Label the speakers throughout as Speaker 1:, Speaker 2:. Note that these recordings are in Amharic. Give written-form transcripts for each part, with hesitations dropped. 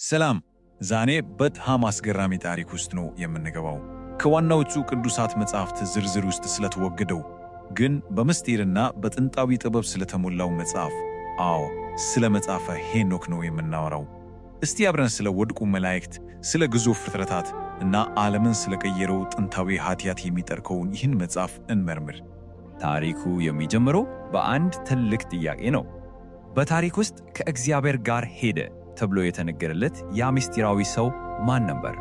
Speaker 1: ሰላም ዛኔ በጣም አስገራሚ ታሪክ ውስጥ ነው የምንገባው። ከዋናዎቹ ቅዱሳት መጻሕፍት ዝርዝር ውስጥ ስለተወገደው ግን በምስጢርና በጥንታዊ ጥበብ ስለተሞላው መጽሐፍ፣ አዎ ስለ መጽሐፈ ሄኖክ ነው የምናወራው። እስቲ አብረን ስለ ወድቁ መላእክት፣ ስለ ግዙፍ ፍጥረታት እና ዓለምን ስለቀየረው ጥንታዊ ኃጢአት የሚጠርቀውን ይህን መጽሐፍ እንመርምር።
Speaker 2: ታሪኩ የሚጀምረው በአንድ ትልቅ ጥያቄ ነው። በታሪክ ውስጥ ከእግዚአብሔር ጋር ሄደ ተብሎ የተነገረለት ያ ምስጢራዊ ሰው ማን ነበር?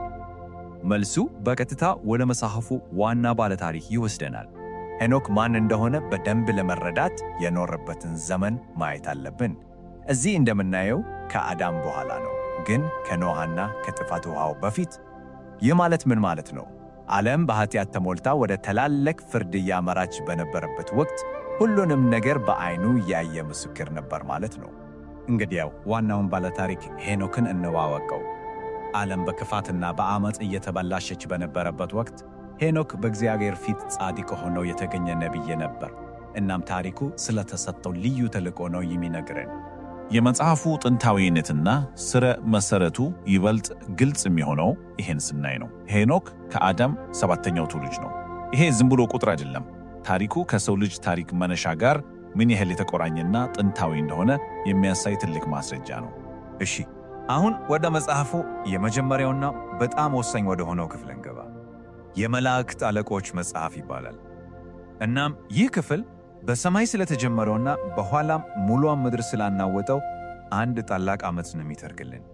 Speaker 2: መልሱ በቀጥታ ወደ መጽሐፉ ዋና ባለታሪክ ይወስደናል። ሄኖክ ማን እንደሆነ በደንብ ለመረዳት የኖረበትን ዘመን ማየት አለብን። እዚህ እንደምናየው ከአዳም በኋላ ነው፣ ግን ከኖኅና ከጥፋት ውሃው በፊት። ይህ ማለት ምን ማለት ነው? ዓለም በኃጢአት ተሞልታ ወደ ታላቅ ፍርድ እያመራች በነበረበት ወቅት ሁሉንም ነገር በዓይኑ ያየ ምስክር ነበር ማለት ነው። እንግዲያው ዋናውን ባለታሪክ ሄኖክን እንዋወቀው። ዓለም በክፋትና በአመፅ እየተበላሸች በነበረበት ወቅት ሄኖክ በእግዚአብሔር ፊት ጻድቅ ሆኖ የተገኘ ነቢይ ነበር። እናም ታሪኩ ስለተሰጠው ልዩ ተልእኮ ነው የሚነግረን።
Speaker 1: የመጽሐፉ ጥንታዊነትና ስረ መሰረቱ ይበልጥ ግልጽ የሚሆነው ይህን ስናይ ነው። ሄኖክ ከአዳም ሰባተኛው ትውልድ ነው። ይሄ ዝም ብሎ ቁጥር አይደለም። ታሪኩ ከሰው ልጅ ታሪክ መነሻ ጋር ምን ያህል የተቆራኘና ጥንታዊ እንደሆነ የሚያሳይ ትልቅ ማስረጃ ነው።
Speaker 2: እሺ፣ አሁን ወደ መጽሐፉ የመጀመሪያውና በጣም ወሳኝ ወደ ሆነው ክፍል እንገባ። የመላእክት አለቆች መጽሐፍ ይባላል። እናም ይህ ክፍል በሰማይ ስለተጀመረውና በኋላም ሙሉዋን ምድር ስላናወጠው አንድ ታላቅ ዓመት ነው የሚተርክልን።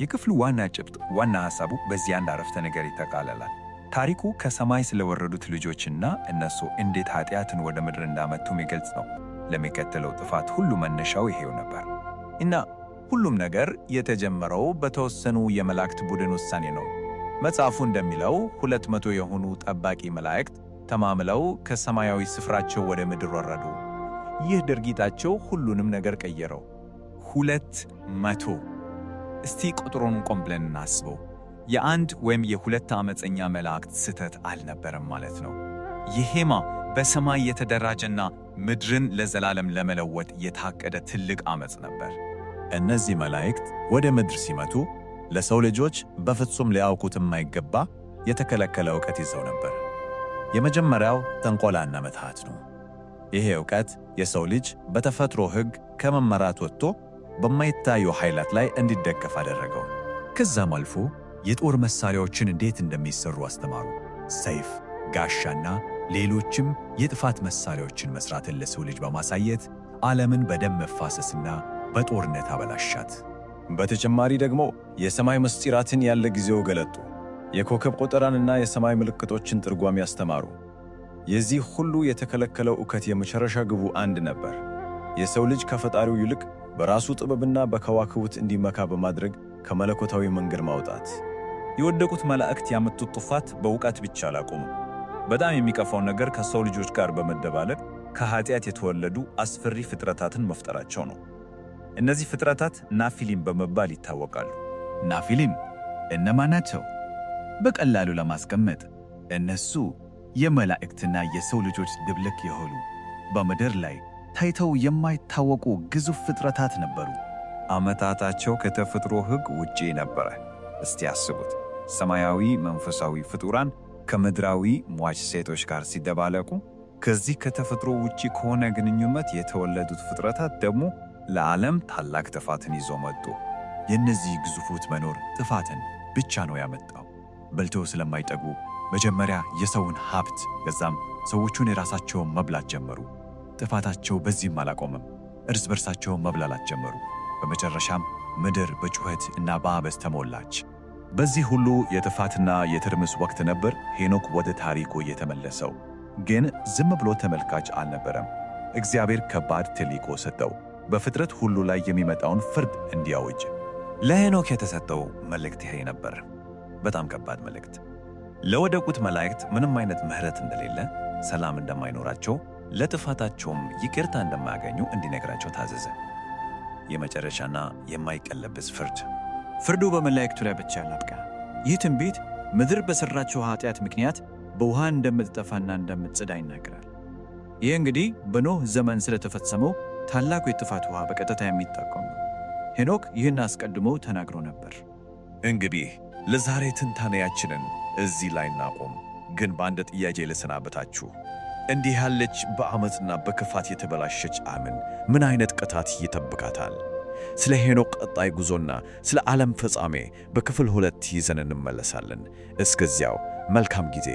Speaker 2: የክፍሉ ዋና ጭብጥ፣ ዋና ሐሳቡ በዚህ አንድ አረፍተ ነገር ይጠቃለላል። ታሪኩ ከሰማይ ስለወረዱት ልጆችና እነሱ እንዴት ኃጢአትን ወደ ምድር እንዳመጡ የሚገልጽ ነው። ለሚከተለው ጥፋት ሁሉ መነሻው ይሄው ነበር እና ሁሉም ነገር የተጀመረው በተወሰኑ የመላእክት ቡድን ውሳኔ ነው። መጽሐፉ እንደሚለው 200 የሆኑ ጠባቂ መላእክት ተማምለው ከሰማያዊ ስፍራቸው ወደ ምድር ወረዱ። ይህ ድርጊታቸው ሁሉንም ነገር ቀየረው። 200! እስቲ ቁጥሩን ቆም ብለን እናስበው። የአንድ ወይም የሁለት ዓመፀኛ መላእክት ስህተት አልነበረም ማለት ነው። ይሄማ በሰማይ የተደራጀና ምድርን ለዘላለም ለመለወጥ የታቀደ ትልቅ ዓመፅ ነበር።
Speaker 1: እነዚህ መላእክት ወደ ምድር ሲመቱ ለሰው ልጆች በፍጹም ሊያውቁት የማይገባ የተከለከለ ዕውቀት ይዘው ነበር። የመጀመሪያው ጥንቆላና ምትሃት ነው። ይሄ ዕውቀት የሰው ልጅ በተፈጥሮ ሕግ ከመመራት ወጥቶ በማይታዩ ኃይላት ላይ እንዲደገፍ አደረገው። ከዛም አልፎ የጦር መሳሪያዎችን እንዴት እንደሚሰሩ አስተማሩ። ሰይፍ፣ ጋሻና ሌሎችም የጥፋት መሳሪያዎችን መስራትን ለሰው ልጅ በማሳየት ዓለምን በደም መፋሰስና በጦርነት አበላሻት።
Speaker 2: በተጨማሪ ደግሞ የሰማይ ምስጢራትን ያለ ጊዜው ገለጡ። የኮከብ ቆጠራንና የሰማይ ምልክቶችን ትርጓሜ ያስተማሩ። የዚህ ሁሉ የተከለከለው ዕውቀት የመጨረሻ ግቡ አንድ ነበር። የሰው ልጅ ከፈጣሪው ይልቅ በራሱ ጥበብና በከዋክብት እንዲመካ በማድረግ ከመለኮታዊ መንገድ ማውጣት። የወደቁት መላእክት ያመጡት ጥፋት በእውቀት ብቻ አላቆሙም። በጣም የሚቀፋው ነገር ከሰው ልጆች ጋር በመደባለቅ ከኃጢአት የተወለዱ አስፈሪ ፍጥረታትን መፍጠራቸው ነው። እነዚህ ፍጥረታት ናፊሊም በመባል ይታወቃሉ።
Speaker 1: ናፊሊም እነማን ናቸው? በቀላሉ ለማስቀመጥ እነሱ የመላእክትና የሰው ልጆች ድብልቅ የሆኑ በምድር ላይ ታይተው የማይታወቁ ግዙፍ ፍጥረታት ነበሩ።
Speaker 2: አመጣጣቸው ከተፈጥሮ ሕግ ውጪ ነበረ። እስቲ አስቡት፣ ሰማያዊ መንፈሳዊ ፍጡራን ከምድራዊ ሟች ሴቶች ጋር ሲደባለቁ፣ ከዚህ ከተፈጥሮ ውጪ ከሆነ ግንኙነት የተወለዱት ፍጥረታት ደግሞ ለዓለም ታላቅ ጥፋትን ይዞ መጡ።
Speaker 1: የእነዚህ ግዙፎች መኖር ጥፋትን ብቻ ነው ያመጣው። በልተው ስለማይጠጉ መጀመሪያ የሰውን ሀብት፣ ከዛም ሰዎቹን የራሳቸውን መብላት ጀመሩ። ጥፋታቸው በዚህም አላቆመም። እርስ በርሳቸው መብላላት ጀመሩ። በመጨረሻም ምድር በጩኸት እና በአመፅ ተሞላች። በዚህ ሁሉ የጥፋትና የትርምስ ወቅት ነበር ሄኖክ ወደ ታሪኩ የተመለሰው። ግን ዝም ብሎ ተመልካች አልነበረም። እግዚአብሔር ከባድ ተልእኮ ሰጠው፣ በፍጥረት ሁሉ ላይ የሚመጣውን ፍርድ እንዲያውጅ።
Speaker 2: ለሄኖክ የተሰጠው መልእክት ይሄ ነበር። በጣም ከባድ መልእክት። ለወደቁት መላእክት ምንም አይነት ምሕረት እንደሌለ፣ ሰላም እንደማይኖራቸው፣ ለጥፋታቸውም ይቅርታ እንደማያገኙ እንዲነግራቸው ታዘዘ። የመጨረሻና የማይቀለበስ ፍርድ።
Speaker 3: ፍርዱ በመላእክቱ ላይ ብቻ አላበቃ። ይህ ትንቢት ምድር በሠራችው ኃጢአት ምክንያት በውሃ እንደምትጠፋና እንደምትጸዳ ይናገራል። ይህ እንግዲህ በኖህ ዘመን ስለተፈጸመው ታላቁ የጥፋት ውሃ በቀጥታ የሚጠቆም ነው። ሄኖክ ይህን አስቀድሞ ተናግሮ ነበር።
Speaker 1: እንግዲህ ለዛሬ ትንታኔያችንን እዚህ ላይ እናቆም። ግን በአንድ ጥያቄ ልሰናበታችሁ። እንዲህ ያለች በዓመፅና በክፋት የተበላሸች ዓለም ምን አይነት ቅጣት ይጠብቃታል? ስለ ሄኖክ ቀጣይ ጉዞና ስለ ዓለም ፍጻሜ በክፍል 2 ይዘን እንመለሳለን። እስከዚያው መልካም ጊዜ።